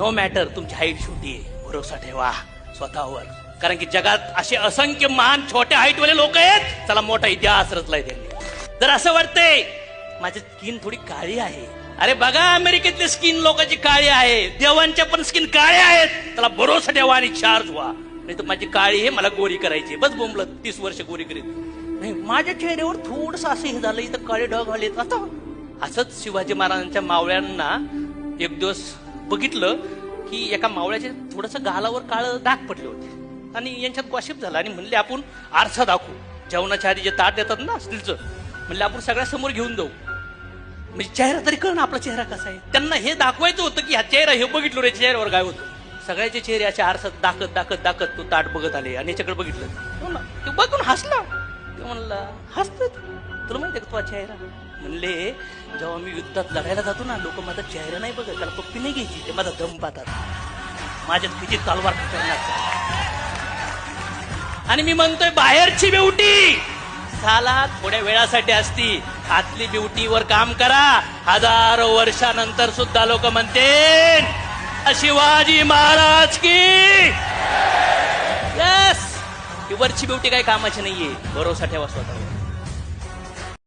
No matter तुमची height छोटी आहे, भरोसा ठेवा स्वतःवर. कारण की जगात असे असंख्य महान छोट्या हाईटवाले लोक आहेत, चला मोठा इतिहास रचलाय त्यांनी. जर असं वाटतंय माझी स्किन थोडी काळी आहे, अरे बघा अमेरिकेतली स्किन लोकांची काळी आहे, देवांच्या पण स्किन काळे आहेत, त्याला भरोसा ठेवा आणि चार्ज व्हा. नाही तर माझी काळी आहे, मला गोरी करायची, बस बोंबलं 30 वर्ष गोरी करीत नाही. माझ्या चेहऱ्यावर थोडस असं हे झालं, इथं काळे ढग आलेत. आता असंच शिवाजी महाराजांच्या मावळ्यांना एक दिवस बघितलं की एका मावळ्याचे थोडस गालावर काळ डाग पडले होते आणि यांच्यात गॉसिप झाला आणि म्हणले आपण आरसा दाखवू. जेवणाच्या आधी जे ताट देतात ना स्टीलचं, म्हणले आपण सगळ्या समोर घेऊन जाऊ, म्हणजे चेहरा तरी कळ ना आपला चेहरा कसा आहे. त्यांना हे दाखवायचं होतं की हा चेहरा हे बघितलो रे चेहऱ्यावर काय होतं. सगळ्याचे चेहरे अशा आरसात दाखत दाखत दाखत तो ताट बघत आले आणि याच्याकडे बघितलं, ते बघून हसला. ते म्हणला हसत तुला माहिती आहे का तुझा चेहरा. म्हणले जेव्हा मी युद्धात लढायला जातो ना, लोक माझा चेहरा नाही बघत, त्याला पप्पी नाही घ्यायची, ते माझा दम पाहतात, माझ्यात किती तलवार करणार. आणि मी म्हणतोय बाहेरची ब्युटी साला थोड्या वेळासाठी असती, आतली ब्युटीवर काम करा. हजारो वर्षानंतर सुद्धा लोक म्हणते शिवाजी महाराज की यस. ही वरची ब्युटी काही कामाची नाहीये, भरोसा ठेवा स्वतःवर.